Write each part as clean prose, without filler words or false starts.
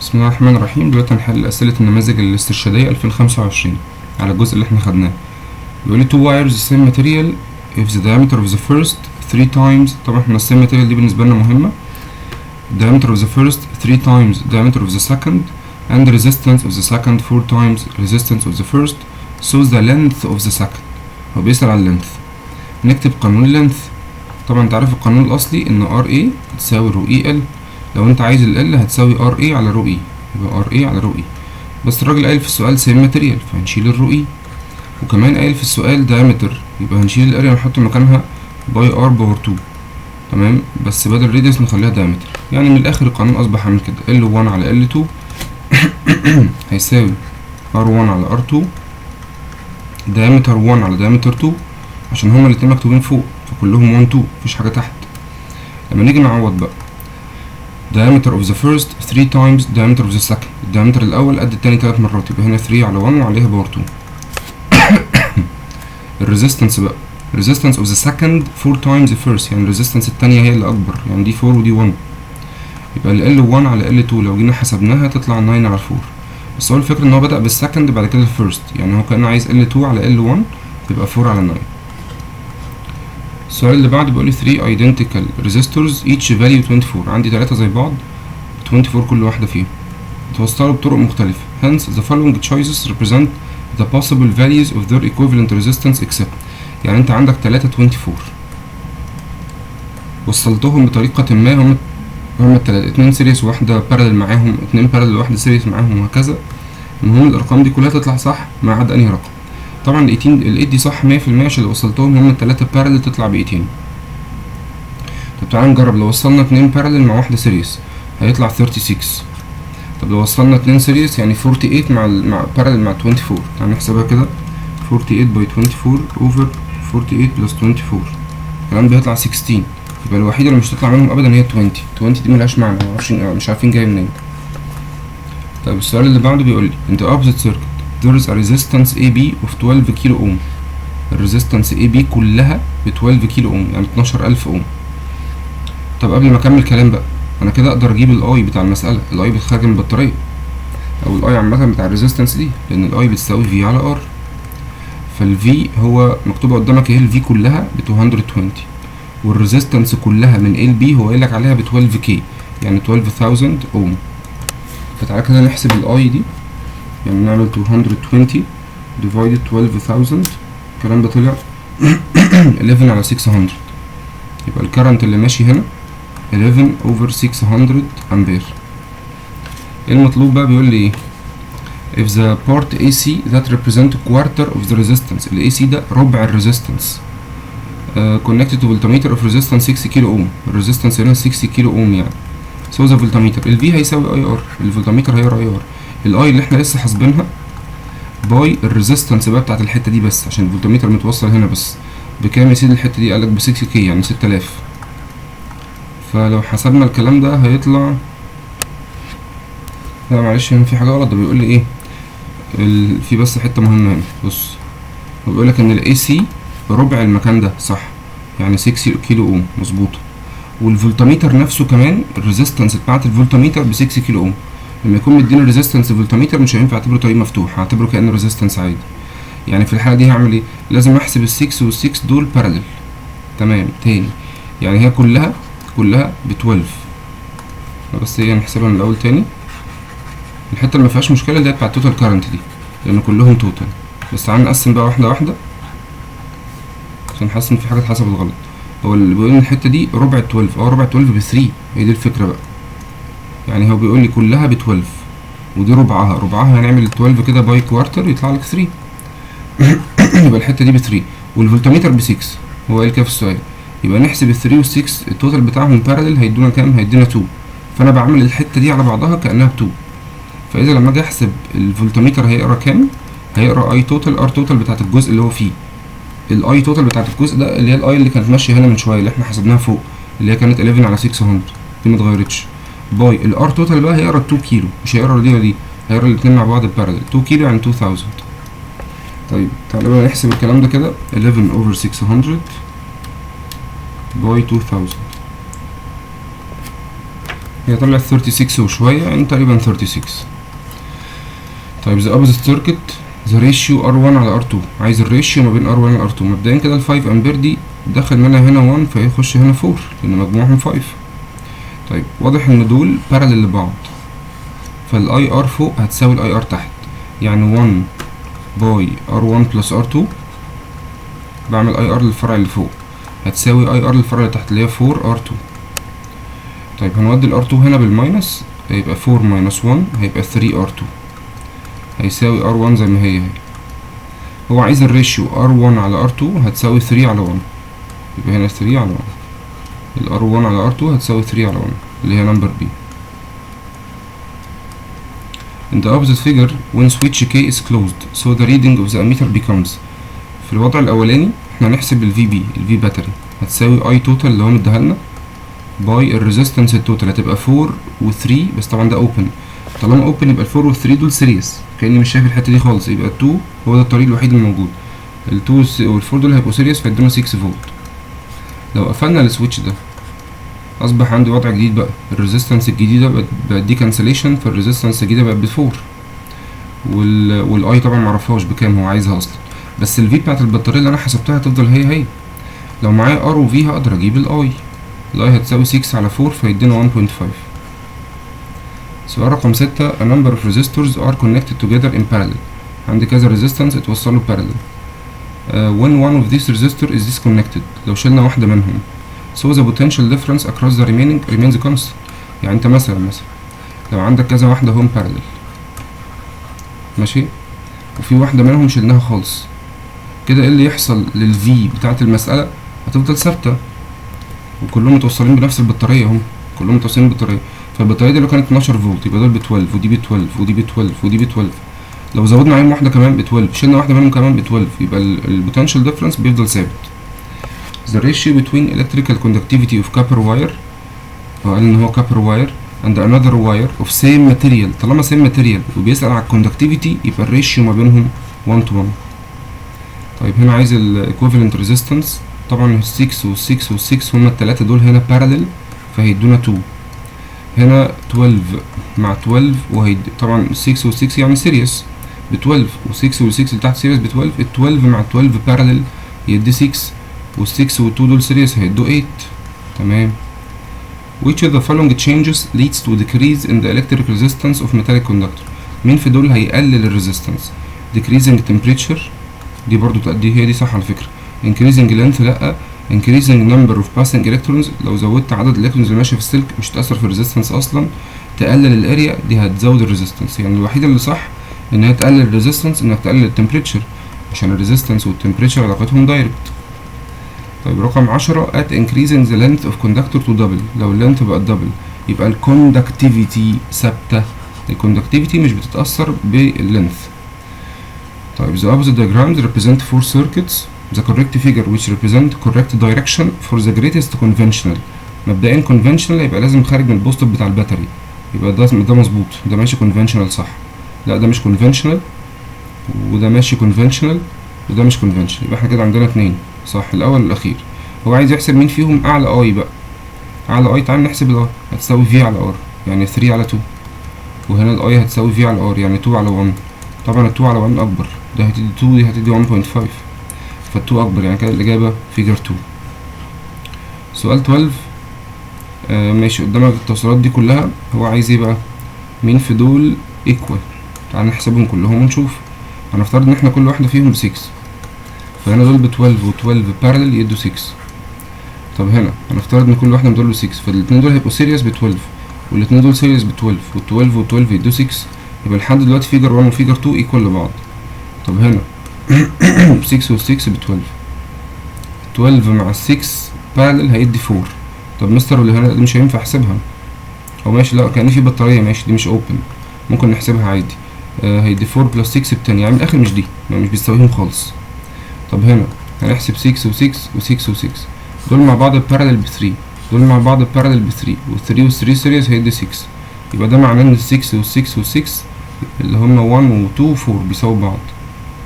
بسم الله الرحمن الرحيم. دلوقتي هنحل أسئلة النماذج الاسترشادية 2025 على الجزء اللي احنا خدناه. بيقول لي two wires the same material if the diameter of the first 3 times. طبعا احنا ال same material دي بالنسبة لنا مهمة. diameter of the first 3 times diameter of the second and the resistance of the second 4 times resistance of the first so the length of the second. هو بيسأل على length. نكتب قانون length. طبعا انت عارف القانون الأصلي إن RA تساوي رو EL. لو انت عايز ال L هتساوي RA على رو E، يبقى RA على رو E. بس الراجل قايل في السؤال same material فهنشيل الرو E، وكمان قايل في السؤال diameter يبقى هنشيل الاريا ونحط مكانها باي R باور 2. تمام، بس بدل radius نخليها diameter. يعني من الآخر القانون أصبح عامل كده L1 على L2 هيساوي R1 على R2 diameter 1 على diameter 2 عشان هما الاتنين مكتوبين فوق فكلهم 1 2 مفيش حاجة تحت. لما نيجي نعوض بقى diameter of the first 3 times diameter of the second. الدايمتر الأول قد التاني 3 مرات يبقى هنا 3 على 1 وعليها باور 2. الريزيستنس بقى resistance of the second 4 times the first، يعني الريزيستنس التانية هي اللي أكبر، يعني دي 4 ودي 1. يبقى ال L1 على L2 لو جينا حسبناها تطلع 9 على 4. بس هو الفكرة إن هو بدأ بالسكند بعد كده الفيرست، يعني هو كأنه عايز L2 على L1 تبقى 4 على 9. السؤال اللي بعده بيقول لي 3 identical resistors each value 24. عندي 3 زي بعض 24 كل واحدة فيهم توصلوا بطرق مختلفة. hence the following choices represent the possible values of their equivalent resistance except. يعني انت عندك 3 24 وصلتهم بطريقة ما، هم التلاتة 2 سيريس وواحدة بارلل معاهم، 2 بارلل وواحدة سيريس معاهم وهكذا. المهم الأرقام دي كلها تطلع صح ما عدا أنهي رقم. طبعا ال 8 دي صح 100% عشان لو وصلتهم هم التلاتة بارلل تطلع ب 18. طب تعالى نجرب لو وصلنا 2 بارلل مع واحدة سيريس هيطلع 36. طب لو وصلنا 2 سيريس يعني 48 مع بارلل مع 24. تعالى نحسبها كده 48 باي 24 اوفر 48 بلس 24 الكلام ده هيطلع 16. يبقى الوحيدة اللي مش هتطلع منهم أبدا هي 20. 20 دي ملهاش معنى، مش عارفين جاية منين. طيب السؤال اللي بعده بيقول لي in the opposite circuit there is a resistance AB of 12 كيلو اوم. الريزيستنس AB كلها ب 12 كيلو اوم يعني 12000 اوم. طب قبل ما اكمل كلام بقى انا كده اقدر اجيب الاي بتاع المسألة، الاي بتخرج من البطارية او الاي عامة بتاع الريزيستنس دي، لان الاي بتساوي في على ار. فالفي هو مكتوبة قدامك اهي، الفي كلها ب 220 والريزيستنس كلها من ال بي هو قايلك عليها ب 12 كي يعني 12000 اوم. فتعالى كده نحسب الاي دي، يعني نعمل 220 divided 12000 الكلام ده طلع 11 على 600. يبقى الكرنت اللي ماشي هنا 11 over 600 امبير. المطلوب بقى بيقول لي ايه؟ if the part AC that represent quarter of the resistance. ال AC ده ربع الريزيستنس connected to voltmeter of resistance 6 كيلو اوم. الريزيستنس هنا 6 كيلو اوم يعني so the voltmeter ال V هيساوي اي ار، الفولتميتر هيقرا اي ار. الاي اللي احنا لسه حاسبينها باي الريزيستنس بقى بتاعت الحته دي بس، عشان الفولتميتر متوصل هنا بس. بكام يا سيدي الحته دي؟ قالك ب 6 كي يعني 6000. فلو حسبنا الكلام ده هيطلع، لا معلش هنا في حاجه غلط. ده بيقول لي ايه؟ في بس حته مهمه هنا. بص هو بيقول لك ان الاي سي ربع المكان ده صح، يعني 6 كيلو اوم مظبوطه. والفولتميتر نفسه كمان الريزيستنس بتاعت الفولتميتر ب 6 كيلو اوم. لما يكون مدينا ريزيستنس الفولتميتر مش هينفع اعتبره طريق مفتوح، هعتبره كانه ريزيستنس عادي. يعني في الحاله دي هعمل ايه؟ لازم احسب ال6 وال6 دول بارلل. تمام تاني، يعني هي كلها ب 12. بس هي نحسبها من الاول تاني. الحته اللي مفيهاش مشكله اللي هي بتاعت توتال كارنت دي لان كلهم توتال. بس تعالى نقسم بقى واحده واحده عشان حاسس ان في حاجه اتحسبت غلط. هو اللي بيقول ان الحته دي ربع 12، ربع 12 ب 3. هي دي الفكره بقى، يعني هو بيقول لي كلها ب 12 ودي ربعها هنعمل 12 كده باي كوارتر يطلع لك 3. يبقى الحته دي ب 3 والفولتميتر ب 6 هو قال كده في السؤال. يبقى نحسب ال 3 وال 6 التوتال بتاعهم بارلل هيدونا كام؟ هيدينا 2. فانا بعمل الحته دي على بعضها كانها ب 2. فاذا لما اجي احسب الفولتميتر هيقرا كام؟ هيقرا اي توتال ار توتال بتاعت الجزء اللي هو فيه. الاي توتال بتاعت الجزء ده اللي هي الاي اللي كانت ماشيه هنا من شويه اللي احنا حسبناها فوق اللي هي كانت 11 على 600 دي متغيرتش. باي الار توتال بقى هيقرا 2 كيلو، مش هيقرا دي ودي، هيقرا الاثنين مع بعض بارلل. 2 كيلو يعني 2000. طيب تعالى بقى نحسب الكلام ده كده 11 over 600 باي 2000. هي طلعت 36 وشوية، يعني تقريبا 36. طيب the opposite circuit the ratio R1 على R2، عايز الريشيو ما بين R1 و R2. مبدئيا كده ال 5 امبير دي دخل منها هنا 1 فيخش هنا 4 لأن مجموعهم 5. طيب واضح ان دول بارالل لبعض، فالاي ار فوق هتساوي الاي ار تحت، يعني 1 باي R1 بلس R2، بعمل اي ار للفرع اللي فوق هتساوي اي ار للفرع اللي تحت اللي هي 4 R2. طيب هنودي ال R2 هنا بالماينس، هيبقى 4 ماينس 1 هيبقى 3 R2 هيساوي R1 زي ما هي. هو عايز الريشيو R1 على R2 هتساوي 3 على 1، يبقى هنا 3 على 1، ال R1 على R2 هتساوي 3 على 1 اللي هي نمبر B. In the opposite figure when switch K is closed so the reading of the ammeter becomes، في الوضع الأولاني احنا هنحسب ال VB ال V باتري هتساوي I total اللي هو مديها لنا باي الريزيستنس التوتال، هتبقى 4 و 3 بس طبعا ده open، طالما open يبقى ال 4 وال 3 دول سيريس، كأني مش شايف الحتة دي خالص، يبقى ال 2 هو ده الطريق الوحيد الموجود، ال 2 وال 4 دول هيبقوا سيريس فيدونا 6 فولت. لو قفلنا السويتش ده اصبح عندي وضع جديد بقى، الريزيستنس الجديده بقت دي كانسليشن، فالريزيستنس الجديده بقت ب4 والاي طبعا معرفهاش بكام هو عايزها اصلا، بس الفي بتاعت البطاريه اللي انا حسبتها هتفضل هي. لو معايا ار وفي هقدر اجيب الاي هتساوي 6 على 4 فيدينا 1.5. سؤال رقم 6 a number of resistors are connected together in parallel، عندي كذا ريزيستنس اتوصلوا parallel. when one of these resistor is disconnected، لو شلنا واحده منهم so the potential difference across the remaining remains constant. يعني انت مثلا لو عندك كذا واحدة هم parallel ماشي، وفي واحدة منهم شلناها خالص، كده ايه اللي يحصل للفي بتاعت المسألة؟ هتفضل ثابتة وكلهم متوصلين بنفس البطارية، هم كلهم متوصلين بالبطارية، فالبطارية دي لو كانت 12 فولت يبقى دول ب 12 ودي ب 12 ودي ب 12 ودي ب 12، لو زودنا عليهم واحدة كمان ب 12 شلنا واحدة منهم كمان ب 12 يبقى البوتنشال ديفرنس بيفضل ثابت. The ratio between electrical conductivity of copper wire، هو قال ان هو copper wire and another wire of same material، طالما same material وبيسأل على conductivity يبقى الريشيو ما بينهم 1 to 1. طيب هنا عايز ال equivalent resistance، طبعا ال 6 وال 6 وال 6 هما التلاتة دول هنا parallel فهيدونا 2، هنا 12 مع 12 طبعا 6 وال 6 يعني series ب 12 و 6 وال 6 اللي تحت series ب 12، ال 12 مع 12 parallel يدي 6 وال 6 وال 2 دول series هيدوا 8. تمام. Which of the following changes leads to decrease in the electric resistance of metallic conductor؟ مين في دول هيقلل الريزيستنس؟ decreasing temperature دي برضو تأدي هي دي صح على فكرة، increasing length لأ، increasing number of passing electrons لو زودت عدد الالكترونز اللي ماشية في السلك مش تأثر في الريزيستنس أصلا، تقلل الاريا دي هتزود الريزيستنس، يعني الوحيدة اللي صح إن هي تقلل الريزيستنس إنك تقلل التمبريتشر عشان الريزيستنس والتمبريتشر علاقتهم دايركت. طيب رقم 10 at increasing the length of conductor to double، لو اللينث بقت دبل يبقى الكوندكتيفيتي ثابتة، الكوندكتيفيتي مش بتتأثر باللينث. طيب the opposite diagrams represent four circuits the correct figure which represent correct direction for the greatest conventional. مبدئيا conventional يبقى لازم خارج من البوستيف بتاع الباتري، يبقى ده مظبوط، ده ماشي conventional صح، لا ده مش conventional وده ماشي conventional وده مش conventional، يبقى احنا كده عندنا اتنين صح، الاول والاخير. هو عايز يحسب مين فيهم اعلى اي بقى، اعلى اي تعال نحسب الاي هتساوي في على ار يعني 3 على 2، وهنا الاي هتساوي في على ار يعني 2 على 1، طبعا ال 2 على 1 اكبر، ده هتدي 2 دي هتدي 1.5 فال 2 اكبر، يعني كده الاجابه فيجر 2. سؤال 12 ماشي قدامك التوصيلات دي كلها، هو عايز ايه بقى؟ مين في دول ايكوال؟ تعال نحسبهم كلهم ونشوف. هنفترض ان احنا كل واحده فيهم ب 6، فهنا دول ب 12 و 12 بارلل يدوا 6. طب هنا هنفترض ان كل واحده من دول ب 6، فالاتنين دول هيبقوا سيريس ب 12 والاتنين دول سيريس ب 12 وال 12 و 12 يدوا 6، يبقى لحد دلوقتي فيجر 1 وفيجر 2 ايكوال لبعض. طب هنا 6 و 6 ب 12، 12 مع 6 بارلل هيدي 4. طب مستر اللي هنا دي مش هينفع احسبها، او ماشي لا كان في بطاريه ماشي دي مش اوبن ممكن نحسبها عادي، هيدي 4 بلس 6 ب 10 يعني من الاخر مش دي مش بيساويهم خالص. طب هنا هنحسب 6 و 6 و 6 و 6 دول مع بعض بارلل ب 3، دول مع بعض بارلل ب 3 و 3 و 3 سيريز هيدي 6، يبقى ده معناه ان ال 6 و 6 و 6 اللي هم 1 و 2 و 4 بيساووا بعض،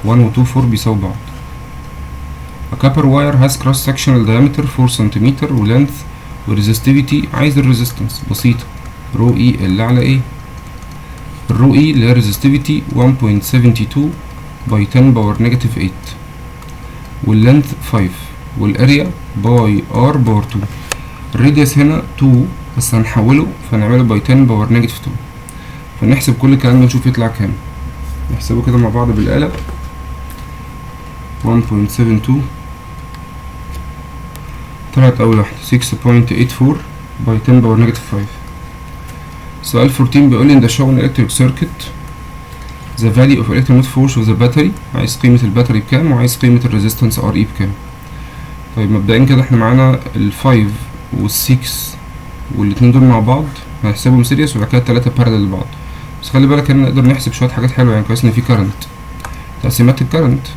1 و 2 و 4 بيساووا بعض. A copper wire has cross sectional diameter 4 سنتيمتر و length و resistivity، عايز الريزيستنس بسيطة، رو اي ال على ايه؟ الرو اي اللي هي ريزستيفيتي 1.72 باي 10 باور نيجاتيف 8 واللينث 5 والاريا باي ار باور 2. الراديوس هنا 2 بس هنحوله فنعمله باي 10 باور نيجاتيف 2. فنحسب كل الكلام ده نشوف يطلع كام. نحسبه كده مع بعض بالآلة. 1.72 طلعت أول واحدة 6.84 باي 10 باور نيجاتيف 5. سؤال 14 بيقول لي in the shown electric circuit the value of electromotive force of the battery. عايز قيمة الباتري بكام وعايز قيمة الريزيستنس ار اي بكام. طيب مبدئيا كده احنا معانا ال5 وال6 والاتنين دول مع بعض هنحسبهم سيريس وبعد كده التلاتة بارلل لبعض. بس خلي بالك ان نقدر نحسب شوية حاجات حلوة يعني كويس ان في كارنت. تقسيمات الكارنت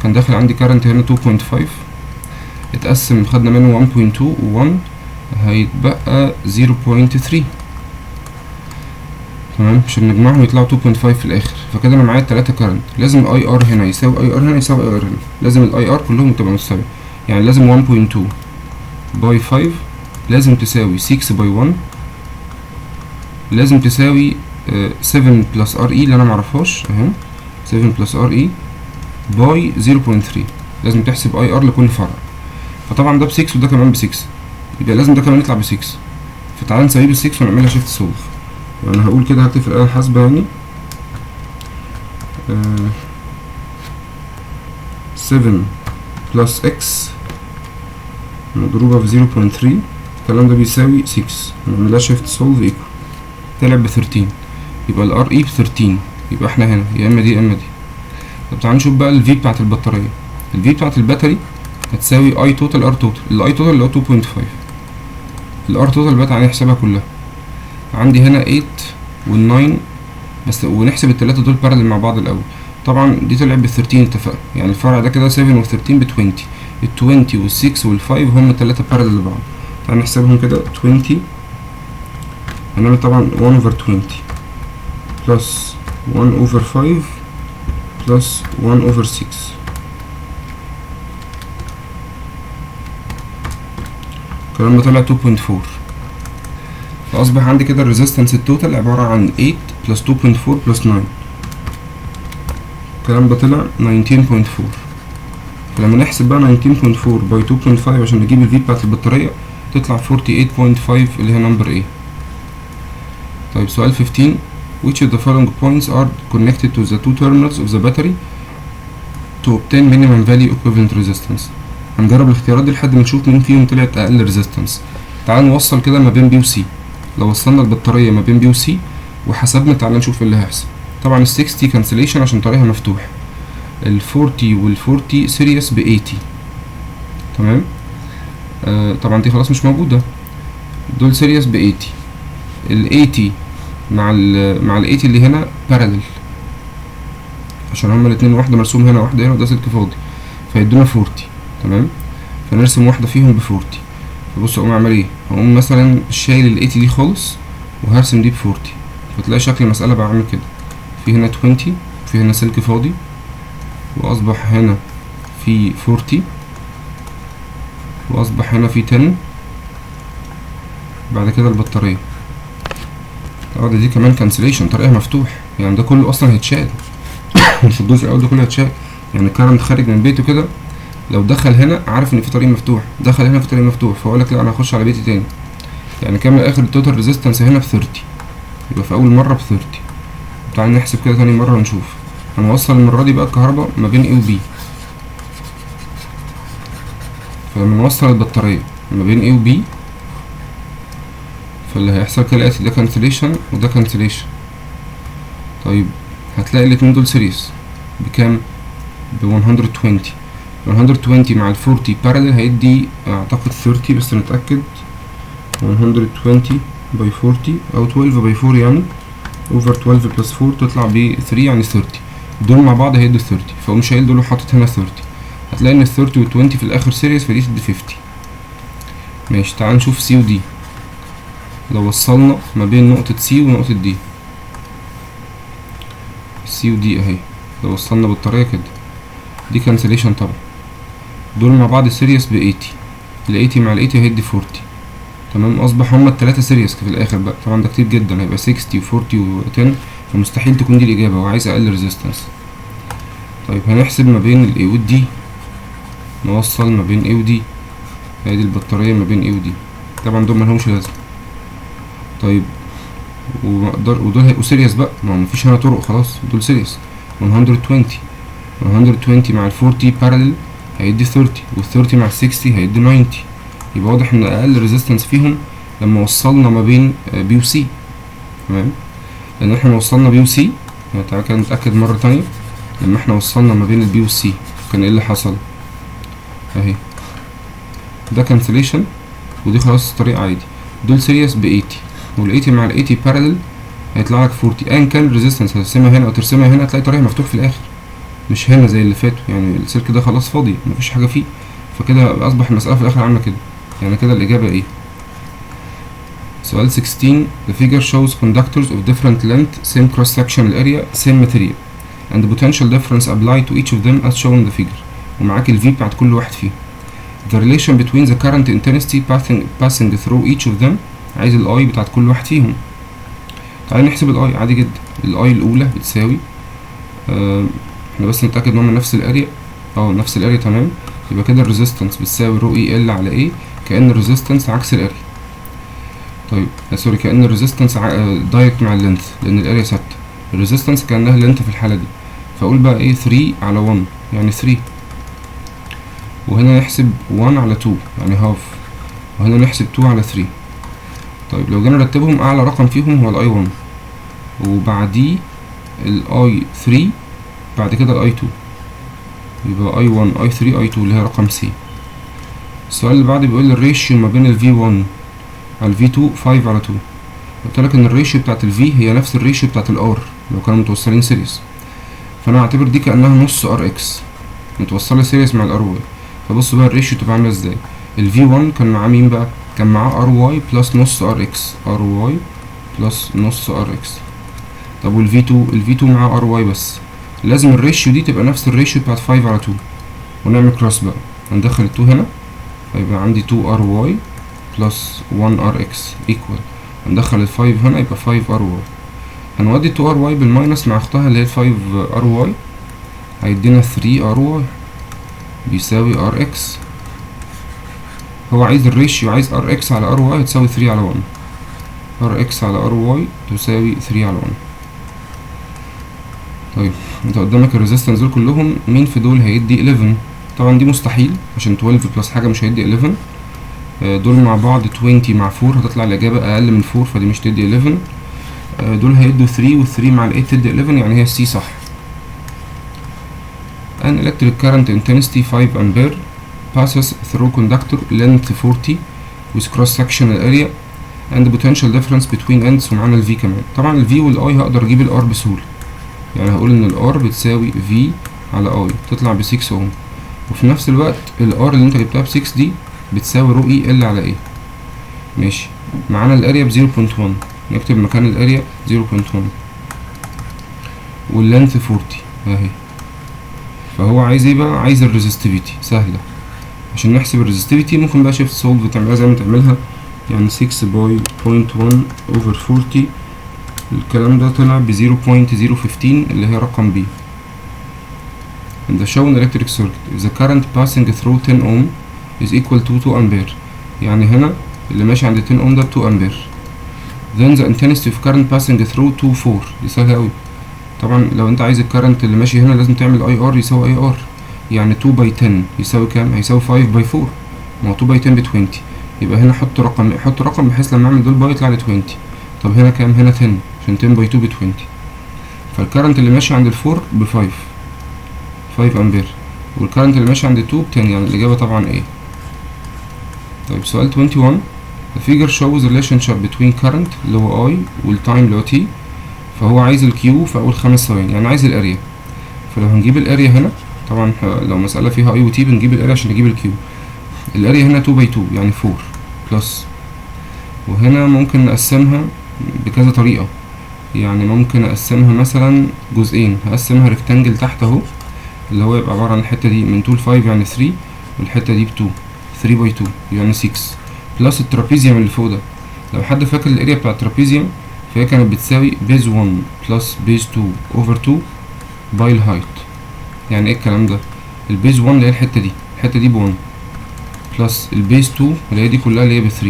كان داخل عندي كارنت هنا 2.5 اتقسم خدنا منه 1.2 و1 هيتبقى 0.3 تمام عشان نجمعهم يطلعوا 2.5 في الاخر. فكده انا معايا التلاتة كارنت لازم اي ار هنا يساوي اي ار هنا يساوي اي ار هنا. لازم الاي ار كلهم تبقى متساوية يعني لازم 1.2 باي 5 لازم تساوي 6 باي 1 لازم تساوي 7 بلس ار اي اللي انا معرفهاش اهي 7 بلس ار اي باي 0.3. لازم تحسب اي ار لكل فرع. فطبعا ده ب 6 وده كمان ب 6 يبقى لازم ده كمان يطلع ب 6. فتعالى نساويه ب 6 ونعملها شيفت سولف. يعني هقول كده هكتب في الآلة الحاسبة يعني 7 بلس اكس مضروبة في 0.3 الكلام ده بيساوي 6. نعملها شيفت سولف ايكوال طلع ب 13 يبقى الار اي ب 13. يبقى احنا هنا يا اما دي يا اما دي. طب تعالى نشوف بقى الفي بتاعت البطارية. الفي بتاعت الباتري هتساوي اي توتال ار توتال. الاي توتال اللي هو 2.5 الار توتال بقى تعالى نحسبها كلها. عندي هنا 8 وال9 بس ونحسب التلاتة دول بارلل مع بعض الاول. طبعا دي طلعت ب 13 اتفقنا يعني الفرع ده كده 7 و 13 ب 20. ال 20 وال 6 وال 5 هم التلاتة بارلل لبعض. تعالى نحسبهم كده 20 هنعمل طبعا 1 over 20 plus 1 over 5 plus 1 over 6. الكلام ده طلع 2.4. فأصبح عندي كده الريزيستنس التوتال عبارة عن 8 plus 2.4 plus 9. الكلام ده طلع 19.4. فلما نحسب بقى 19.4 باي 2.5 عشان نجيب الفي بتاعت البطارية تطلع 48.5 اللي هي نمبر A. طيب سؤال 15 which of the following points are connected to the two terminals of the battery to obtain minimum value equivalent resistance. هنجرب الاختيارات دي لحد ما نشوف مين فيهم طلعت اقل ريزيستنس. تعال نوصل كده ما بين بي وسي. لو وصلنا البطارية ما بين بي وسي وحسبنا تعال نشوف ايه اللي هيحصل. طبعا ال 60 كانسليشن عشان طريقها مفتوح. ال 40 وال 40 سيريس ب 80 تمام. طبعا دي خلاص مش موجودة دول سيريس ب 80. ال 80 مع ال 80 اللي هنا بارالل عشان هما الاتنين واحدة مرسوم هنا واحدة هنا وده سلك فاضي فيدونا 40 تمام. فنرسم واحدة فيهم ب 40. فبص اقوم اعمل ايه. هقوم مثلا شايل ال 80 دي خالص وهرسم دي ب 40. فتلاقي شكل المسألة بقى عامل كده. في هنا 20 وفي هنا سلك فاضي واصبح هنا في 40 واصبح هنا في 10 بعد كده البطارية. دي كمان كانسليشن طريقها مفتوح يعني ده كله اصلا هيتشال مش الجزء الاول ده كله هيتشال. يعني الكارنت خارج من بيته كده لو دخل هنا عارف ان في طريق مفتوح دخل هنا في طريق مفتوح فاقول لك لا انا هخش على بيتي تاني. يعني كام اخر التوتال ريزيستنس هنا ب 30 يبقى في اول مره ب 30. تعال نحسب كده تاني مره ونشوف. هنوصل المره دي بقى الكهرباء ما بين A و B. فلما نوصل البطاريه ما بين A و B فاللي هيحصل كده الاتي ده كانسليشن وده كانسليشن. طيب هتلاقي الاتنين دول سيريس بكام؟ ب 120. 120 مع ال 40 بارالل هيدي اعتقد 30 بس نتأكد. 120 باي 40 او 12 باي 4 يعني اوفر 12 بلس 4 تطلع ب 3 يعني 30. دول مع بعض هيدوا 30 فاقوم شايل دول وحاطط هنا 30. هتلاقي ان ال 30 وال 20 في الاخر سيريس فدي تدي 50. ماشي تعال نشوف سي ودي. لو وصلنا ما بين نقطة سي ونقطة دي سي ودي اهي لو وصلنا بالطريقة كده دي كانسليشن طبعا. دول مع بعض سيريس ب 80. ال 80 مع ال 80 هيدي 40. تمام. اصبح هما التلاتة سيريس في الاخر بقى، طبعا ده كتير جدا، هيبقى 60 و40 و10، فمستحيل تكون دي الاجابة، وعايز اقل ريزيستنس. طيب هنحسب ما بين الاي ودي، نوصل ما بين اي ودي، ادي البطارية ما بين اي ودي، طبعا دول ملهمش لازمة. طيب ودول هيبقوا سيريس بقى، ما هو مفيش هنا طرق خلاص، دول سيريس. 120 مع ال 40 بارلل هيدي 30، وال 30 مع ال 60 هيدي 90. يبقى واضح ان اقل ريزيستنس فيهم لما وصلنا ما بين بي و سي. تمام، لان احنا وصلنا بي و سي، تعالى كده نتأكد مرة تانية. لما احنا وصلنا ما بين البي والسي كان ايه اللي حصل؟ اهي ده كانسليشن، ودي خلاص طريق عادي. دول سيريس ب 80، وال 80 مع ال 80 بارلل هيطلع لك 40. ايا كان الريزيستنس هترسمها هنا او ترسمها هنا، هتلاقي طريق مفتوح في الاخر، مش هنا زي اللي فاتوا، يعني السلك ده خلاص فاضي مفيش حاجة فيه، فكده اصبح المسألة في الاخر عاملة كده. يعني كده الاجابة ايه؟ سؤال 16. The figure shows conductors of different length, same cross-sectional area, same material, and the potential difference applied to each of them as shown in the figure. ومعاك ال V بتاعت كل واحد فيهم. The relation between the current intensity passing through each of them. عايز ال I بتاعت كل واحد فيهم. تعالى نحسب ال I عادي جدا. ال I الأولى بتساوي احنا بس نتأكد ان هما نفس الاريا. نفس الاريا تمام. يبقى كده الريزيستنس بتساوي رو اي ال على ايه، كأن الريزيستنس عكس الاريا. طيب سوري، كأن الريزيستنس دايركت مع اللينث، لأن الاريا ثابتة. الريزيستنس كأنها لينث في الحالة دي، فأقول بقى ايه 3 على 1 يعني 3، وهنا نحسب 1 على 2 يعني هاف، وهنا نحسب 2 على 3. طيب لو جينا نرتبهم، أعلى رقم فيهم هو الاي 1، وبعديه الاي 3، بعد كده الاي 2، يبقى اي 1 اي 3 اي 2 اللي هي رقم سي. السؤال اللي بعده بيقول الريشيو ما بين ال V1 على ال V2 5 على 2. قلت لك ان الريشيو بتاعت ال V هي نفس الريشيو بتاعت ال R لو كانوا متوصلين سيريس، فانا هعتبر دي كأنها نص RX متوصلة سيريس مع ال RY. فبص بقى الريشيو تبقى عاملة ازاي. ال V1 كان معاه مين بقى؟ كان معاه RY بلس نص RX، RY بلس نص RX. طب وال V2؟ ال V2 معاه RY بس، لازم الريشيو دي تبقى نفس الريشيو بتاعت 5 على 2. ونعمل كروس بقى، هندخل ال 2 هنا، هيبقى عندي 2 RY بلس 1 RX equal، هندخل ال 5 هنا يبقى 5 RY. هنودي 2 RY بالماينس مع اختها اللي هي 5 RY، هيدينا 3 RY بيساوي RX. هو عايز الريشيو، عايز RX على RY تساوي 3 على 1، RX على RY تساوي 3 على 1. طيب انت قدامك الريزيستنس دول كلهم، مين في دول هيدي 11؟ طبعا دي مستحيل، عشان 12 بلس حاجة مش هيدي 11. دول مع بعض 20 مع 4 هتطلع الإجابة أقل من 4، فدي مش تدي 11. دول هيدوا 3، وال 3 مع ال 8 تدي 11، يعني هي السي صح. An electric current intensity 5 ampere passes through conductor length 40 with cross sectional area and the potential difference between ends. ومعانا ال V كمان. طبعا ال V وال I هقدر اجيب ال R بسهولة، يعني هقول ان ال R بتساوي V على I تطلع ب 6 اوم، وفي نفس الوقت ال R اللي انت جبتها ب 6 دي بتساوي رو اي ال على ايه. ماشي، معانا الاريا ب 0.1، نكتب مكان الاريا 0.1، واللينث 40 اهي. فهو عايز ايه بقى؟ عايز الريزستيفيتي. سهلة، عشان نحسب الريزستيفيتي ممكن بقى شيفت سولف تعملها زي ما تعملها، يعني 6 باي 0.1 over 40، الكلام ده طلع ب 0.015 اللي هي رقم B. In the shown electric circuit, if the current passing through 10 ohm is equal to 2 ampere، يعني هنا اللي ماشي عند 10 ohm ده ب 2 ampere. Then the intensity of current passing through 2 4، دي سهلة أوي. طبعا لو انت عايز الكرنت اللي ماشي هنا لازم تعمل IR يساوي IR، يعني 2 باي 10 يساوي كام؟ هيساوي 5 باي 4، ما هو 2 باي 10 ب 20. يبقى هنا حط رقم بحيث لما اعمل دول باي يطلع لي 20. طب هنا كام؟ هنا 10، عشان 10 باي 2 ب 20. فالكرنت اللي ماشي عند الفور ب 5 امبير، والكرنت اللي ماشي عند 2 ب 10، يعني الإجابة طبعا ايه. طيب سؤال 21. The figure shows relationship between current اللي هو I والتايم اللي هو T. فهو عايز الكيو في أول 5 ثواني، يعني عايز الاريا. فلو هنجيب الاريا هنا، طبعا لو مسألة فيها I و T بنجيب الاريا عشان نجيب الكيو. الاريا هنا 2 باي 2 يعني 4 بلس، وهنا ممكن نقسمها بكذا طريقة، يعني ممكن أقسمها مثلا جزئين. هقسمها ريكتانجل تحت اهو، اللي هو يبقى عبارة عن الحتة دي من 2 ل 5 يعني 3، والحتة دي ب 2، 3 باي 2 يعني 6 بلس الترابيزيوم اللي فوق ده. لو حد فاكر الاريا بتاع الترابيزيوم فهي كانت بتساوي بيز 1 بلس بيز 2 اوفر 2 باي الهايت. يعني ايه الكلام ده؟ البيز 1 اللي هي الحته دي ب1 بلس البيز 2 اللي هي دي كلها اللي هي ب3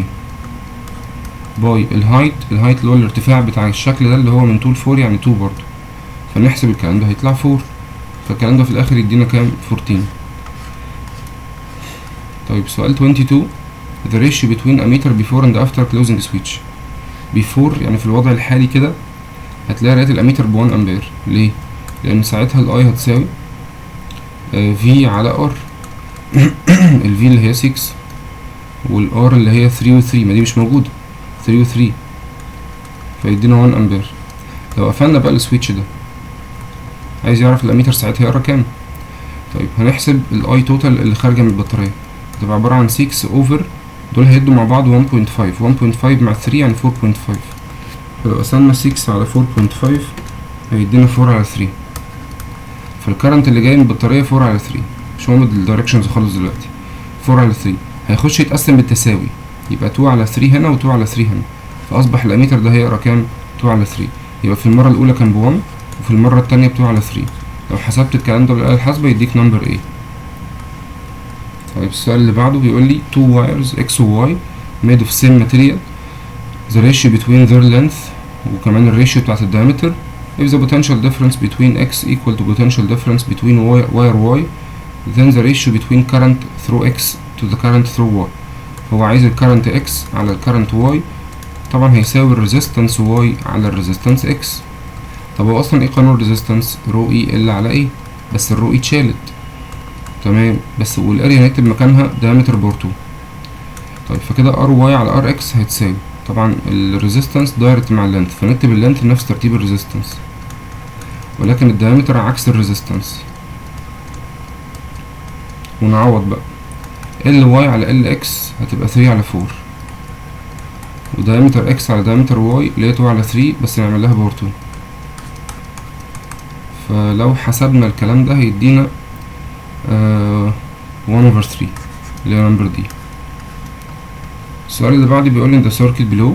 باي الهايت اللي هو الارتفاع بتاع الشكل ده اللي هو من طول 4 يعني 2 برضه. فنحسب الكلام ده هيطلع 4. فالكلام ده في الاخر يدينا كام؟ 14. طيب سؤال 22 the ratio between a meter before and after closing switch. before يعني في الوضع الحالي كده هتلاقي قراية الاميتر ب1 امبير. ليه؟ لان ساعتها الاي هتساوي في على ار. الفي اللي هي 6 والار اللي هي 3 و3 ما دي مش موجودة 3 و3 فيدينا 1 امبير. لو قفلنا بقى السويتش ده عايز يعرف الاميتر ساعتها يقرا كام. طيب هنحسب الاي توتال اللي خارجة من البطارية تبقى عبارة عن 6 اوفر دول هيدوا مع بعض 1.5 مع 3 يعني 4.5. فلو قسمنا 6 على 4.5 هيدينا 4 على 3. فالكرنت اللي جاي من البطارية 4 على 3 مش مهم الدايركشنز خالص دلوقتي. 4 على 3 هيخش يتقسم بالتساوي يبقى 2 على 3 هنا و2 على 3 هنا. فأصبح الأميتر ده هيقرا كام؟ 2 على 3. يبقى في المرة الأولى كان ب1 وفي المرة التانية ب2 على 3. لو حسبت الكلام ده بالآلة الحاسبة يديك نمبر ايه. طيب السؤال اللي بعده بيقول لي two wires x و y made of same material the ratio between their length وكمان الريشيو بتاعت الدايمتر if the potential difference between x equal to potential difference between wire y then the ratio between current through x to the current through y. هو عايز الكرنت x على الكرنت y طبعا هيساوي الريزيستنس y على الريزيستنس x. طب هو اصلا ايه قانون الريزيستنس؟ رو اي ال على ايه، بس الرو اي اتشالت تمام بس والاريا هنكتب مكانها diameter بور 2. طيب فكده ار واي على ار اكس هتساوي طبعا الريزيستنس دايركت مع اللينث فنكتب اللينث نفس ترتيب الريزيستنس ولكن الدايمتر عكس الريزيستنس ونعوض بقى. ال واي على ال اكس هتبقى 3 على 4 ودايمتر اكس على دايمتر واي اللي هي 2 على 3 بس نعمل لها بور 2. فلو حسبنا الكلام ده هيدينا 1 over 3 اللي هي نمبر دي. السؤال اللي بعده بيقول لي in the circuit below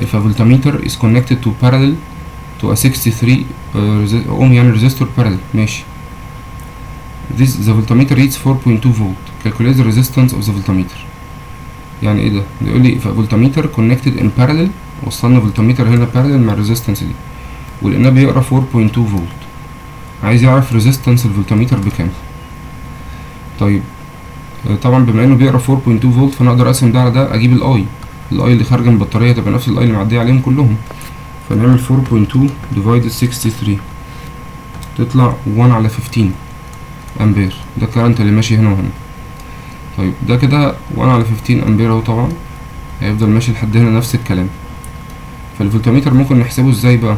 if a voltmeter is connected to parallel to a 63 ohm يعني resistor parallel. ماشي. the voltmeter reads 4.2 volt. calculate the resistance of the voltmeter. يعني ايه ده؟ بيقول لي if a voltmeter connected in parallel وصلنا voltmeter هنا parallel مع الريزيستنس دي ولقيناه بيقرا 4.2 فولت. عايز يعرف ريزيستنس الفولتميتر بكام. طيب طبعا بما انه بيقرا 4.2 فولت فانا اقدر اقسم ده على ده اجيب الاي اللي خارجه من البطاريه تبقى نفس الاي اللي معديه عليهم كلهم. فنعمل 4.2 divided 63 تطلع 1 على 15 امبير. ده الكرنت اللي ماشي هنا وهنا. طيب ده كده 1 على 15 امبير اهو طبعا هيفضل ماشي لحد هنا نفس الكلام. فالفولتميتر ممكن نحسبه ازاي بقى؟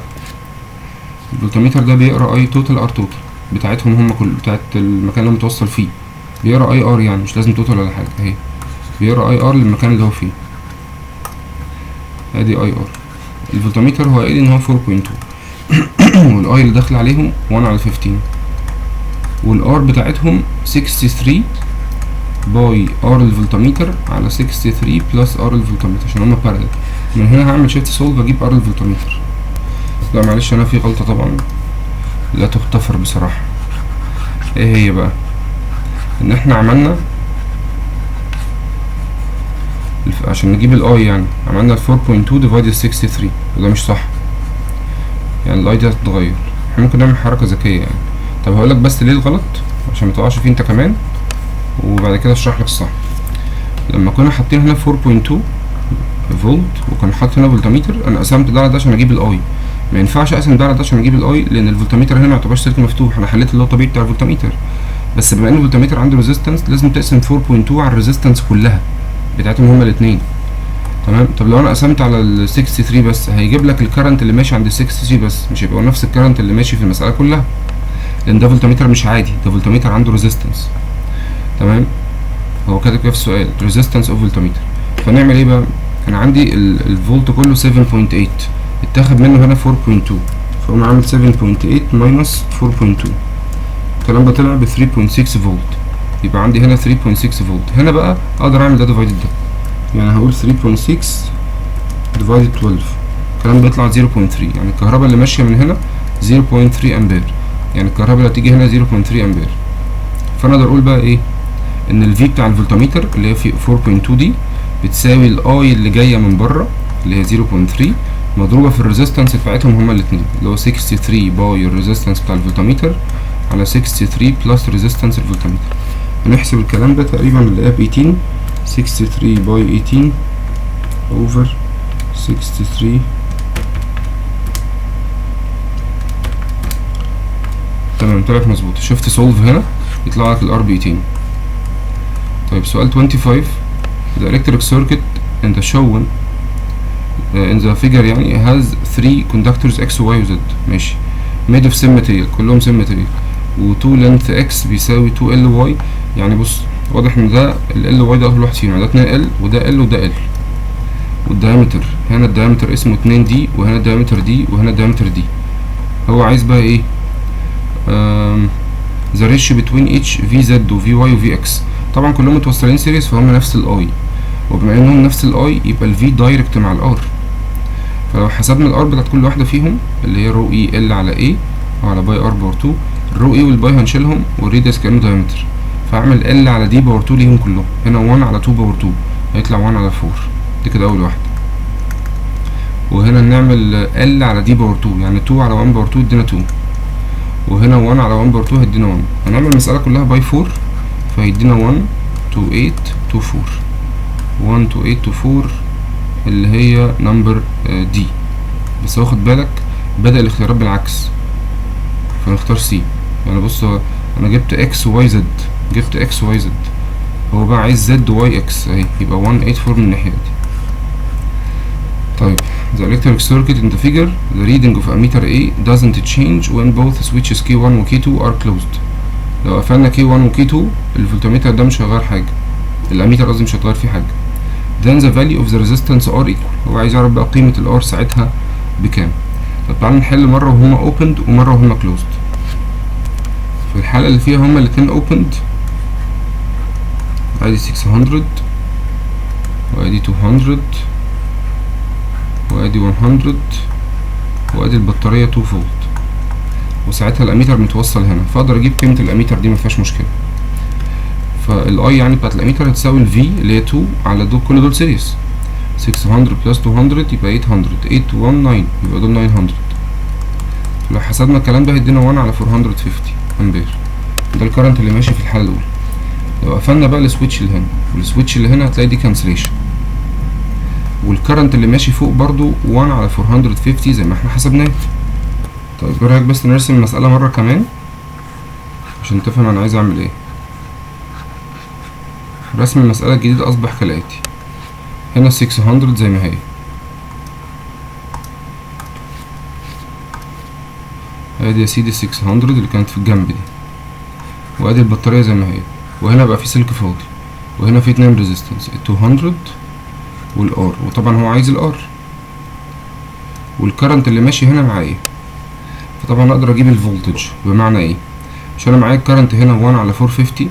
الفولتميتر ده بيقرا اي توتال ار توتال بتاعتهم هم كل بتاعت المكان اللي متوصل فيه. بيقرا اي ار يعني مش لازم توتال ولا حاجه اهي بيقرا اي ار للمكان اللي هو فيه. ادي اي ار. الفولتميتر هو قايل ان هو 4.2 والاي اللي داخل عليهم 1 على 15 والار بتاعتهم 63 باي ار الفولتميتر على 63 بلس ار الفولتميتر عشان هما بارلل. من هنا هعمل شيفت سولف اجيب ار الفولتميتر. لا معلش انا في غلطه طبعا لا تغتفر بصراحه. ايه هي بقى؟ ان احنا عملنا عشان نجيب الاي يعني عملنا 4.2 ديفايد 63 وده مش صح يعني الاي دي هتتغير. احنا ممكن نعمل حركه ذكيه يعني. طب هقولك بس ليه الغلط عشان متقعش فيه انت كمان وبعد كده اشرح لك الصح. لما كنا حاطين هنا 4.2 فولت وكان حاطط هنا فولتميتر انا قسمت ده على ده عشان اجيب الاي. ما ينفعش اقسم ده على ده عشان اجيب الاي لان الفولتميتر هنا ميعتبرش سلك مفتوح. انا حليت اللي هو الطبيعي بتاع الفولتميتر بس بما ان الفولتميتر عنده ريزيستنس لازم تقسم 4.2 على الريزيستنس كلها بتاعتهم هما الاثنين تمام. طب لو انا قسمت على ال 63 بس هيجيب لك الكرنت اللي ماشي عند ال 63 بس مش هيبقى نفس الكرنت اللي ماشي في المساله كلها لان ده فولتميتر مش عادي ده فولتميتر عنده ريزيستنس تمام. هو كاتب كده في السؤال ريزيستنس اوف فولتميتر. فنعمل ايه بقى؟ انا عندي الفولت كله 7.8 اتاخد منه هنا 4.2 فاقوم عامل 7.8 ماينس 4.2 الكلام ده طلع ب 3.6 فولت. يبقى عندي هنا 3.6 فولت. هنا بقى اقدر اعمل ده ديفايدد ده يعني هقول 3.6 divided 12، الكلام بيطلع 0.3. يعني الكهرباء اللي ماشية من هنا 0.3 امبير، يعني الكهرباء اللي هتيجي هنا 0.3 امبير. فانا اقدر اقول بقى ايه، ان الفي بتاع الفولتميتر اللي هي في 4.2 دي بتساوي الاي اللي جايه من بره اللي هي 0.3 مضروبه في الريزيستنس بتاعتهم هما الاثنين اللي هو 63 باي الريزيستنس بتاع الفولتميتر على 63 بلس ريزيستنس الفولتميتر. هنحسب الكلام ده تقريبا اللي هي ب 18، 63 باي 18 اوفر 63. تمام طلعت مظبوط. شفت سولف هنا يطلع لك الار ب 18. طيب سؤال 25. The electric circuit in the shown in the figure يعني has 3 conductors x y و z. ماشي. made of same material، كلهم same material، و 2 length x بيساوي 2 ly. يعني بص واضح ان ده ال ly ده اول واحد فيهم، ده 2 l وده l وده l. والدايمتر هنا الدايمتر اسمه 2 d وهنا الدايمتر d وهنا الدايمتر d. هو عايز بقى ايه؟ the ratio between each vz و vy و vx. طبعا كلهم متوصلين سيريس فهم نفس الاي، وبما انهم نفس الاي يبقى الفي دايركت مع الار. فلو حسبنا الار بتاعت كل واحده فيهم اللي هي رو اي ال على اي وعلى باي ار باور 2، الرو اي والباي هنشيلهم والريديوس كانه دايمتر، فاعمل ال على دي باور 2 ليهم كلهم. هنا 1 على 2 باور 2 هيطلع 1 على 4، دي كده اول واحده. وهنا نعمل ال على دي باور 2، يعني 2 على 1 باور 2 ادينا 2، وهنا 1 على 1 باور 2 هيدينا 1. هنعمل المساله كلها باي 4 فهيدينا 1 to 8 to 4، 1 to 8 to 4 اللي هي نمبر دي. بس واخد بالك بدأ الاختيارات بالعكس فنختار سي. يعني بص انا جبت اكس وواي زد، جبت اكس وواي زد، هو بقى عايز زد وواي اكس اهي، يبقى 184 من الناحية دي. طيب the electric circuit in the figure the reading of ammeter A doesn't change when both switches K1 و K2 are closed. لو قفلنا K1 و K2 الفولتميتر ده مش هيغير حاجة، الاميتر قصدي مش هيتغير فيه حاجة. then the value of the resistance are equal. هو عايز يعرف بقى قيمة الار ساعتها بكام. طب تعالى نحل مرة وهما opened ومرة وهما closed. في الحالة اللي فيها هما الاتنين opened ادي 600 وادي 200 وادي 100 وادي البطارية 2 فولت، وساعتها الاميتر متوصل هنا فاقدر اجيب قيمة الاميتر دي مفيهاش مشكلة. فالاي يعني بتاعت الاميتر هتساوي الفي اللي هي 2 على دول كل دول سيريس، 600 بلس 200 يبقى 800، 819 يبقى دول 900. لو حسبنا الكلام ده هيدينا 1 على 450 امبير. ده الكرنت اللي ماشي في الحالة الأولى. لو قفلنا بقى السويتش اللي هنا والسويتش اللي هنا هتلاقي دي كانسليشن، والكرنت اللي ماشي فوق برضو 1 على 450 زي ما احنا حسبناه. طيب ايه رأيك بس نرسم المسألة مرة كمان عشان تفهم انا عايز اعمل ايه. رسم المسألة الجديدة أصبح كالآتي. هنا 600 زي ما هي، ادي يا سيدي 600 اللي كانت في الجنب دي، وادي البطارية زي ما هي، وهنا بقى في سلك فاضي، وهنا في 2 ريزيستنس ال 200 والار، وطبعا هو عايز الار، والكرنت اللي ماشي هنا معايا، فطبعا اقدر اجيب الفولتج. بمعنى ايه؟ مش انا معايا الكرنت هنا 1 على 450،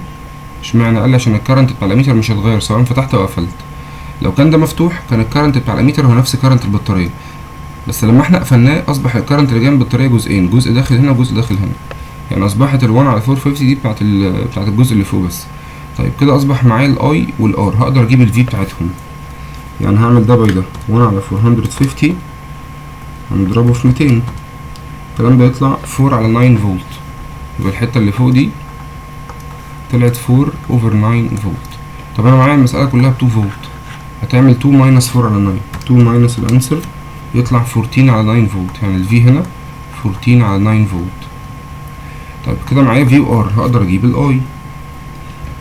اشمعنى؟ قال عشان الكرنت بتاع الاميتر مش هيتغير سواء فتحت او قفلت. لو كان ده مفتوح كان الكرنت بتاع الاميتر هو نفس كرنت البطاريه، بس لما احنا قفلناه اصبح الكرنت اللي جاي من البطاريه جزئين، جزء داخل هنا وجزء داخل هنا، يعني اصبحت ال1 على 450 دي بتاعت الجزء اللي فوق بس. طيب كده اصبح معايا الاي والار، هقدر اجيب الفي بتاعتهم. يعني هعمل ده باي ده 1 على 450 هنضربه في 200، الكلام ده يطلع 4 على 9 فولت، يبقى الحته اللي فوق دي طلعت 4 اوفر 9 فولت. طب انا معايا المسألة كلها ب 2 فولت، هتعمل 2 ماينس 4 على 9، 2 ماينس الانسر يطلع 14 على 9 فولت، يعني الفي هنا 14 على 9 فولت. طيب كده معايا في وار، هقدر اجيب الاي.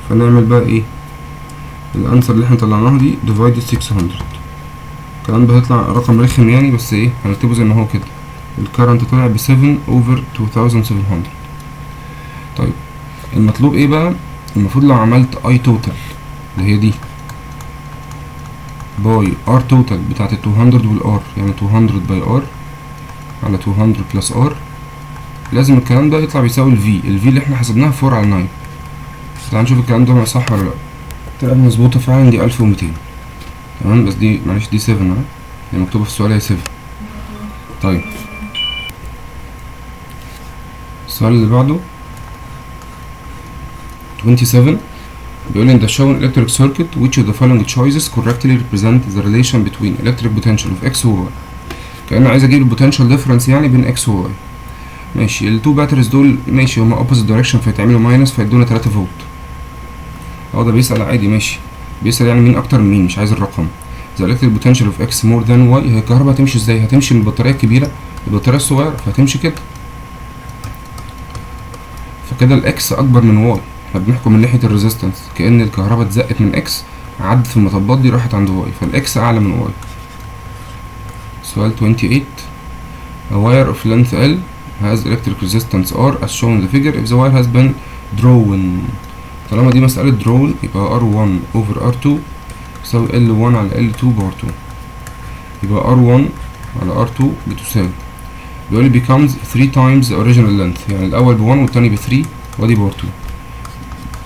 فنعمل بقى ايه؟ الانسر اللي احنا طلعناها دي ديفايد 600، الكلام ده هيطلع رقم رخم يعني، بس ايه هنكتبه زي ما هو كده. الكرنت طلع ب 7 اوفر 2700. طيب المطلوب ايه بقى؟ المفروض لو عملت اي توتال اللي هي دي باي ار توتال بتاعت 200 والار، يعني 200 باي ار على 200 بلس ار، لازم الكلام ده يطلع بيساوي الفي اللي احنا حسبناها 4 على 9. تعال نشوف الكلام ده صح ولا لا. طلعت مظبوطة فعلا، دي 1200. تمام، بس دي معلش دي 7 اهي، هي مكتوبة في السؤال هي 7. طيب السؤال اللي بعده 27 بيقول لي in the shown electric circuit which of the following choices correctly represent the relation between electric potential of x و y. كأنه عايز اجيب البوتنشال ديفرنس يعني بين x و y. ماشي، التو باتريز دول ماشي هما opposite direction فيتعملوا ماينس فيدونا 3 فولت. ده بيسأل عادي، ماشي بيسأل يعني مين اكتر من مين، مش عايز الرقم. the electric potential of x more than y، هي الكهرباء هتمشي ازاي؟ هتمشي من البطارية الكبيرة للبطارية الصغيرة، فهتمشي كده، فكده الاكس اكبر من واي. احنا بنحكم من ناحية الريزيستنس كأن الكهرباء اتزقت من اكس عدت في المطبات دي راحت عند واي، فالاكس اعلى من واي. سؤال 28 a wire of length L has electric resistance R as shown in the figure if the wire has been drawn. طالما دي مسألة drawn يبقى R1 over R2 يساوي L1 على L2 باور 2، يبقى R1 على R2 بتساوي، بيقول لي becomes 3 times the original length، يعني الأول ب1 والتاني ب 3 وادي باور 2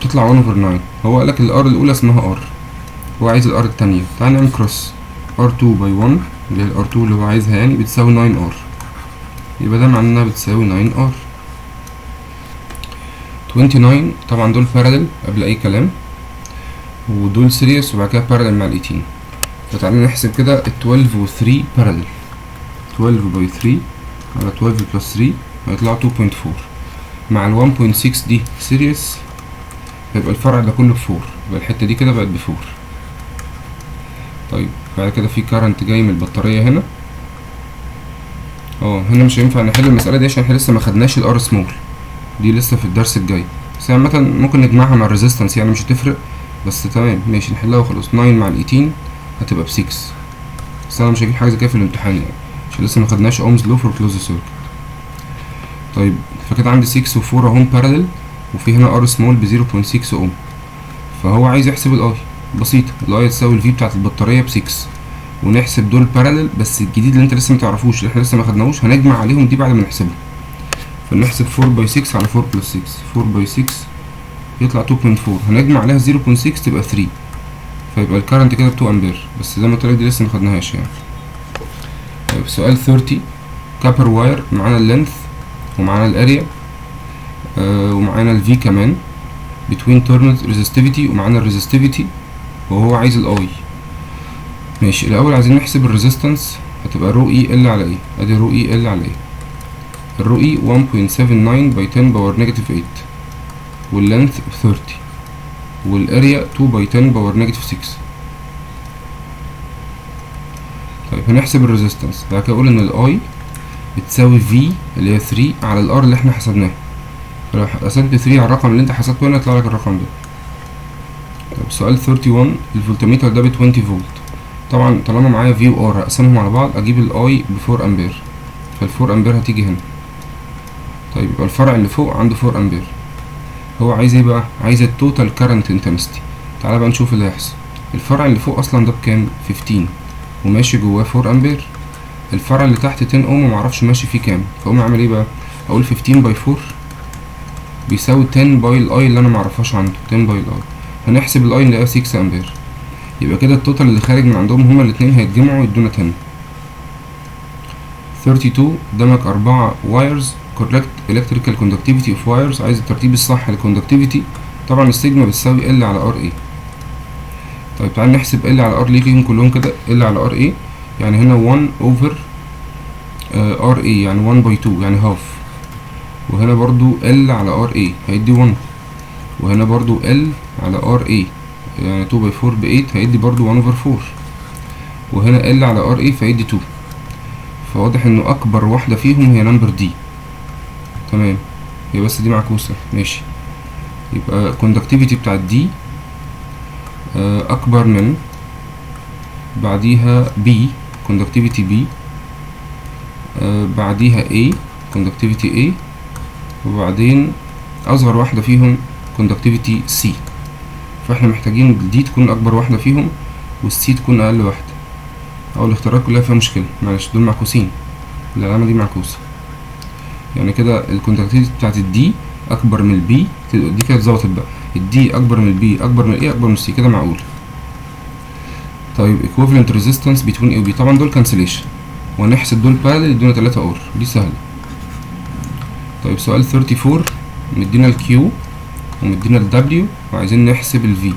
تطلع 1 over 9. هو قالك ال R الأولى اسمها R، هو عايز ال R التانية. تعال نعمل cross R2 by 1 اللي هي ال R2 اللي هو عايزها يعني بتساوي 9R، يبقى ده معناه انها بتساوي 9R. 29 طبعا دول parallel قبل أي كلام، ودول سيريس وبعد كده parallel مع ال 18. فتعالى نحسب كده ال 12 و 3 parallel. 12 by 3 على 12 plus 3 هيطلعوا 2.4 مع ال 1.6 دي سيريس، هيبقى الفرع ده كله ب4، يبقى الحتة دي كده بقت ب4. طيب بعد كده في كارنت جاي من البطارية هنا. هنا مش هينفع نحل المسألة دي عشان احنا لسه ما خدناش الار سمول، دي لسه في الدرس الجاي، بس عامة ممكن نجمعها مع الريزيستنس يعني مش هتفرق، بس تمام ماشي نحلها وخلاص. 9 مع ال 18 هتبقى ب6، بس انا مش هجيب حاجة زي كده في الامتحان يعني عشان لسه ما خدناش اومز لو فور كلوز سيركت. طيب فكده عندي 6 و4 اهم بارالل، وفي هنا ار سمول ب 0.6 اوم، فهو عايز يحسب الاي. بسيطة، الاي تساوي الفي بتاعت البطارية ب6، ونحسب دول بارالل، بس الجديد اللي انت لسه متعرفوش اللي احنا لسه ما خدناهوش هنجمع عليهم دي بعد ما نحسبهم. فنحسب 4 by 6 على 4 plus 6، 4 by 6 يطلع 2.4، هنجمع عليها 0.6 تبقى 3، فيبقى الكارنت كده ب 2 امبير، بس زي ما قلت لك دي لسه ما خدناهاش يعني. طيب سؤال 30 كابر واير، معانا اللينث ومعانا الاريا ومعانا الفي كمان between terminals resistivity ومعانا الريزستيفيتي، وهو عايز الاي. ماشي، الاول عايزين نحسب الريزيستنس، هتبقى رو اي ال على ايه، ادي رو اي ال على ايه. الرو اي 1.79 by 10 باور نيجاتيف 8، واللينث 30، والاريا 2 by 10 باور نيجاتيف 6. طيب هنحسب الريزيستنس، بعد كده اقول ان الاي بتساوي في اللي هي 3 على الار اللي احنا حسبناها، فلو قسمت 3 على الرقم اللي انت حسبته هنا يطلع لك الرقم ده. طيب سؤال 31 الفولتميتر ده ب 20 فولت، طبعا طالما معايا في وار هقسمهم على بعض اجيب الاي ب 4 امبير، فال4 امبير هتيجي هنا. طيب يبقى الفرع اللي فوق عنده 4 امبير، هو عايز ايه بقى؟ عايز التوتال كارنت انتنسيتي. تعالى بقى نشوف اللي هيحصل. الفرع اللي فوق اصلا ده بكام؟ 15 وماشي جواه 4 امبير، الفرع اللي تحت 10 اوم ومعرفش ماشي فيه كام، فاقوم اعمل ايه بقى؟ اقول 15 باي 4 بيساوي 10 باي الاي اللي انا معرفهاش عنده، 10 باي الاي. هنحسب الاي نلاقيها 6 امبير، يبقى كده التوتال اللي خارج من عندهم هما الاتنين هيتجمعوا يدونا 10. 32 قدامك 4 وايرز correct electrical conductivity of wires، عايز الترتيب الصح للconductivity. طبعا السيجما بتساوي ال على ار اي. طيب تعال نحسب ال على ار ليهم كلهم كده، ال على ار اي يعني هنا 1 اوفر ار اي يعني 1 باي 2 يعني هاف، وهنا برضو ال على ار اي هيدي 1، وهنا برضو ال على ار اي يعني 2 باي 4 ب 8 هيدي برضو 1 اوفر 4، وهنا ال على ار اي فيدي 2. فواضح انه اكبر واحدة فيهم هي نمبر دي. تمام، هي بس دي معكوسة ماشي، يبقى الكوندكتيفيتي بتاعت دي اكبر من، بعديها بي كوندكتيفيتي بي، بعديها A conductivity A، وبعدين أصغر واحدة فيهم conductivity C. فاحنا محتاجين دي تكون أكبر واحدة فيهم والسي تكون أقل واحدة، أو الاختيارات كلها فيها مشكلة، معلش دول معكوسين، العلامة دي معكوسة، يعني كده الكوندكتيفيتي بتاعت الدي أكبر من البي، دي كده اتظبطت بقى، الدي أكبر من البي أكبر من الإيه أكبر من السي، كده معقول. طيب equivalent resistance between A و B، طبعا دول cancellation، وهنحسب دول parallel يدونا 3 R، دي سهلة. طيب سؤال 34 مدينا ال Q ومدينا ال W وعايزين نحسب ال V،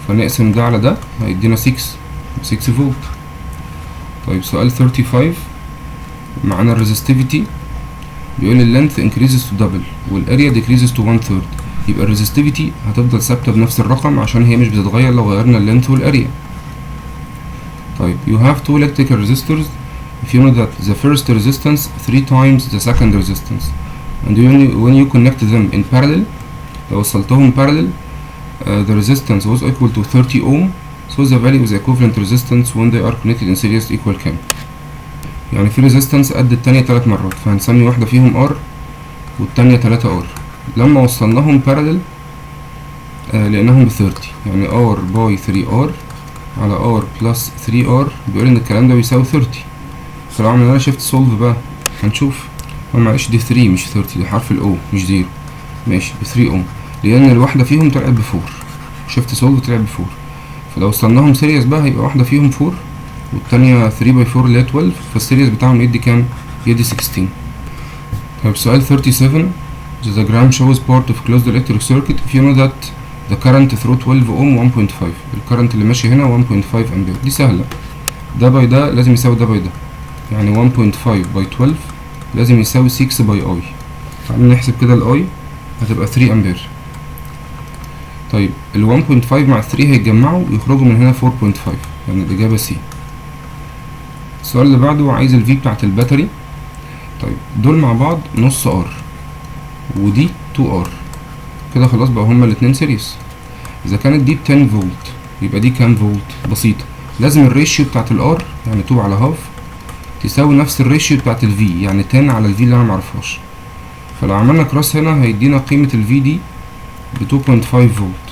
فنقسم ده على ده هيدينا 6 فولت. طيب سؤال 35 معانا ال resistivity، بيقول ال length increases to double والاريا decreases to 1/3، يبقى ال resistivity هتفضل ثابتة بنفس الرقم عشان هي مش بتتغير لو غيرنا ال length والاريا. طيب you have two electrical resistors if you know that the first resistance 3 times the second resistance and when you connect them in parallel، لو وصلتهم parallel the resistance was equal to 30 ohm so the value of the equivalent resistance when they are connected in series equal كام؟ يعني في resistance قد التانية 3 مرات، فهنسمي واحدة فيهم R والتانية 3 R. لما وصلناهم parallel لقيناهم ب 30، يعني R by 3R على R plus 3R، بيقول ان الكلام ده بيساوي 30. فلو عملنا شيفت سولف بقى هنشوف، معلش دي 3 مش 30، دي حرف ال O مش 0، ماشي ب 3 ohm، لان الواحدة فيهم طلعت ب 4، شيفت سولف طلعت ب 4. فلو وصلناهم سيريس بقى هيبقى واحدة فيهم 4 والتانية 3 by 4 اللي هي 12، فالسيريس بتاعهم يدي كام؟ يدي 16. طيب سؤال 37 the diagram shows part of closed electric circuit if you know that the current through 12 ohm 1.5، الكرنت اللي ماشي هنا 1.5 امبير، دي سهلة، ده باي ده لازم يساوي ده باي ده، يعني 1.5 باي 12 لازم يساوي 6 باي اي. تعالوا نحسب كده الاي هتبقى 3 امبير. طيب ال 1.5 مع 3 هيتجمعوا ويخرجوا من هنا 4.5، يعني الإجابة C. السؤال اللي بعده عايز ال V بتاعت الباتري. طيب دول مع بعض نص R ودي 2R، كده خلاص بقى هما الاتنين سيريس. إذا كانت دي ب 10 فولت يبقى دي كام فولت؟ بسيطة، لازم الريشيو بتاعت ال R يعني 2 على هاف تساوي نفس الريشيو بتاعت ال V، يعني 10 على ال V اللي أنا معرفهاش. فلو عملنا كروس هنا هيدينا قيمة ال V دي ب 2.5 فولت،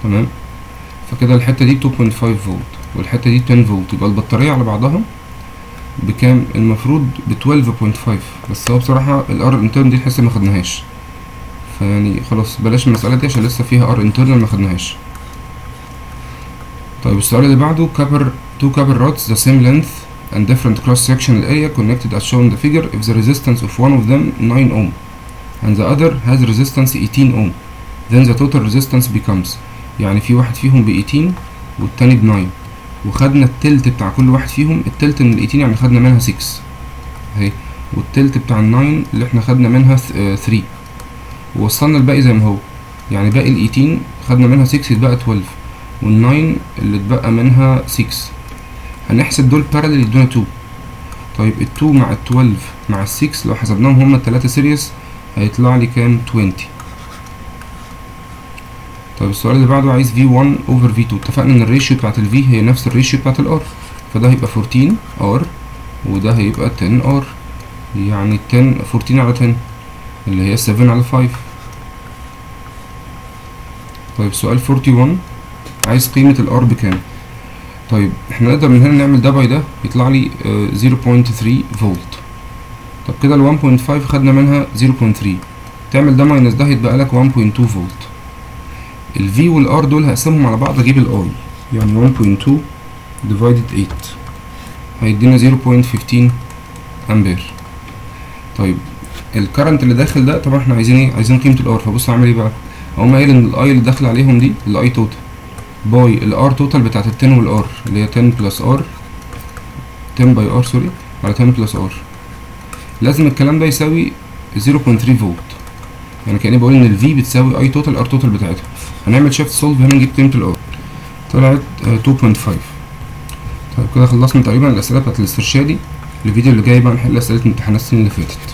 تمام. فكده الحتة دي 2.5 فولت والحتة دي 10 فولت، يبقى البطارية على بعضها بكام؟ المفروض ب 12.5، بس هو بصراحة الار انترن دي لسه ما خدناهاش، فيعني خلاص بلاش المسألة دي عشان لسه فيها ار انترنال ما خدناهاش. طيب السؤال اللي بعده two copper rods the same length and different cross sectional area connected as shown in the figure if the resistance of one of them 9 ohm and the other has resistance 18 ohm then the total resistance becomes، يعني في واحد فيهم ب 18 والتاني ب 9 وخدنا التلت بتاع كل واحد فيهم، التلت من ال 18 يعني خدنا منها 6 اهي، والتلت بتاع ال 9 اللي احنا خدنا منها 3 ووصلنا الباقي زي ما هو، يعني باقي ال 18 خدنا منها 6 يتبقى 12 وال 9 اللي اتبقى منها 6. هنحسب دول بارالل يدونا 2. طيب ال 2 مع ال 12 مع ال 6 لو حسبناهم هما التلاتة سيريس هيطلع لي كام؟ 20. طيب السؤال اللي بعده عايز V1 over V2، اتفقنا ان الريشيو بتاعت ال V هي نفس الريشيو بتاعت ال R، فده هيبقى 14 R وده هيبقى 10 R، يعني 14 على 10 اللي هي 7 على 5. طيب سؤال 41 عايز قيمة ال R بكام؟ طيب احنا نقدر من هنا نعمل ده باي ده يطلع لي 0.3 فولت. طب كده ال 1.5 خدنا منها 0.3، تعمل ده ماينس ده هيتبقى لك 1.2 فولت. ال V وال R دول هقسمهم على بعض اجيب ال I، يعني 1.2 divided 8 هيدينا 0.15 امبير. طيب الكرنت اللي داخل ده طبعا احنا عايزين ايه؟ عايزين قيمة ال R، فبص اعمل ايه بقى؟ اقوم قايل ان ال I اللي داخل عليهم دي ال I توتال باي ال R توتال بتاعت ال 10 وال R اللي هي 10 بلس R 10 باي R سوري على 10 بلس R، لازم الكلام ده يساوي 0.3 فولت، يعني كأني بقول ان ال V بتساوي I توتال R توتال بتاعتها. هنعمل شيفت سولف هنا نجيب قيمة ال R طلعت 2.5. طيب كده خلصنا تقريبا الأسئلة بتاعت الاسترشادي. الفيديو اللي جاي بقى نحل أسئلة امتحانات السنين اللي فاتت.